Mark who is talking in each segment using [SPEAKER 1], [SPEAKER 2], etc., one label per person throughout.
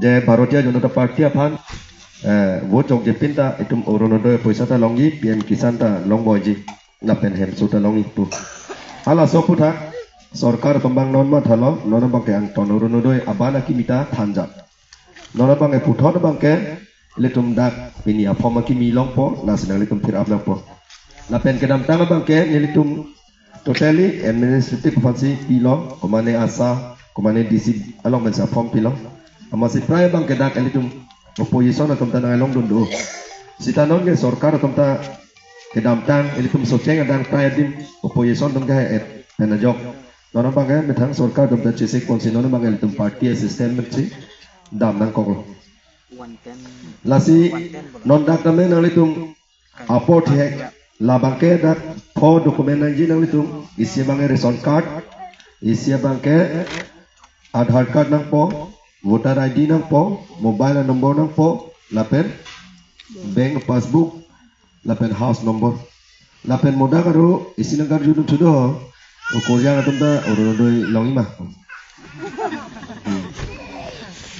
[SPEAKER 1] je Bharatiya Janata Party aphan vote jong je pinta itum oronodo poisa ta longi PM Kisan ta longboji na pen hem suta longi tu hala soputa sorkar tombang non ma thalo non bang ke ang ton oronodo abana kimita thanja non bang e puthon bang ke letum dak pini apoma kimi longpo na sinang letum phir apna po na pen kedam tang bang ke nilitum totally administrative fancy pilong komane asa komane DC along men sa form pilong masih pray bang ke dak elitum opposition atom ta ngalong dundu sitanon ke sorkar atom ta kedam tang elitum soceng adang pray dim opposition dom ga et penajok non bang ke methang sorkar dom ta chese konsinon bang elitum party assistant menteri dam nang koklo lasi non dak tamen elitum aport hek la bang ke dak pho dokumen nang ji nang elitum isi bang ration card isi bang ke Aadhaar card nang po voter ID nang po mobile number nang po lapen bank passbook lapen house number lapen moda karo isi nang karju tu do korea atum ta orodoi longi ma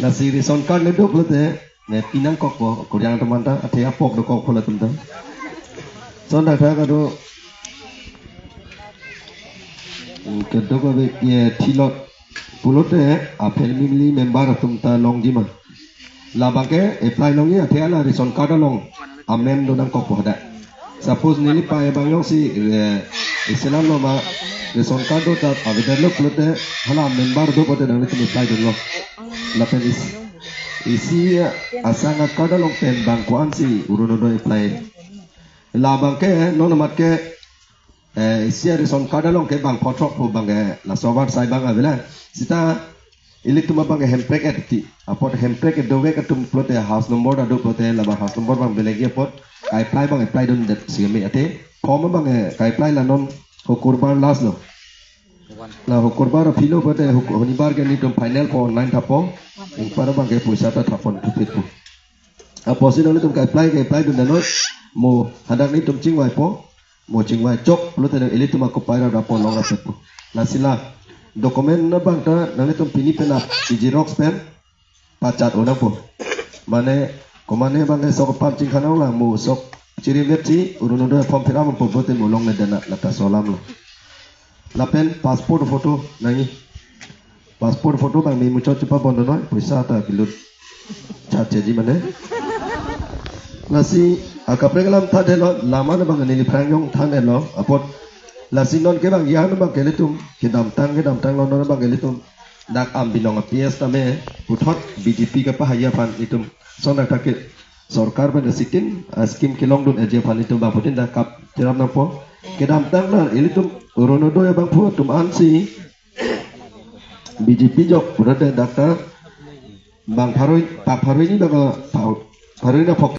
[SPEAKER 1] na si ration card le do plote ne pinang kok po korea atum ta athia pok do kok phola tum ta son da tha karo ke do ko be ye thilot pulote a family member atum ta long jima la bangke apply longi athia la ration card long amen do nang kok poda suppose nili pa bang yong si islam lo ma ration card do ta avedar lo pulote hala member do pote nang le apply do lo la pen isi asanga card long pen bang kwan si uruno do apply la bangke non mat ke isi ration card long ke bang photo po bang la sobar sai bang avela sita ilik tuma bang hemprek eti apot hemprek dowe katum plote house number ado plote laba house number bang belegi apot kai apply bang apply don dat sigame ate form bang kai apply la non hukurban las lo la hukurban philo plote honibar ke ni tum final po online thapo par bang ke puisa ta thapon thupit pu aposi don tum kai apply don danot mo hadak ni tum chingwai po mo chingwai chok plote ilik tuma ko paira rapo long apet pu la sila dokumen na bang ta nang itong pinipena si Xerox pen pacat ona po mane komane bang sok pam ching khanau la mu sok chirim lepsi uruno do form phira mo bote mo long na dana lata solam lo la pen passport photo nangi passport photo bang mi mucho chupa bondo no puisa ta kilut chache ji mane nasi akapregalam tha de lo lama na bang ni prangyong than de lo apot lasinon ke bang yan bang keletum ke dam tang lon bang keletum dak am bilong PS tame puthot BJP ke pahaya pan itum sona take sorkar ban sikin skim kilong dun eje pan itum bang putin dak kap tiram napo ke dam tang na ilitum urono do bang pu tum ansi BJP jok berada dakta bang paroi pak paroi ni bang paroi na